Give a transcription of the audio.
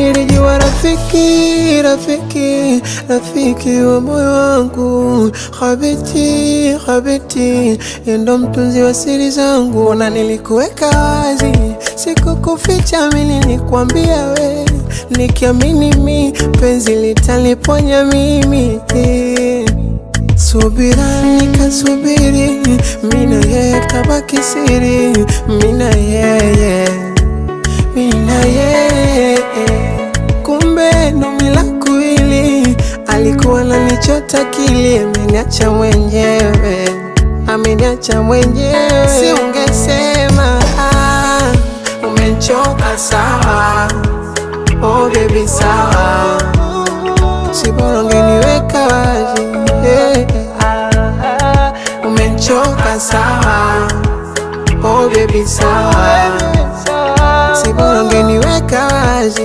Nilijua rafiki, rafiki, rafiki wa moyo wangu, habiti, habiti, ndo mtunzi wa siri zangu. Na nilikuweka wazi, sikukuficha, mimi nilikwambia we, nikiamini mi penzi litaniponya mimi. Subira nikasubiri, mina yeye kabaki siri, mina yeye, mina yeye. Kumbe ndo mila kuili, alikuwa ananichota kili, ameniacha mwenyewe, ameniacha mwenyewe. Si ungesema umenichoka sawa, oh baby sawa, si bora ungeniweka wazi. Umenichoka sawa, oh baby sawa, si bora ungeniweka wazi.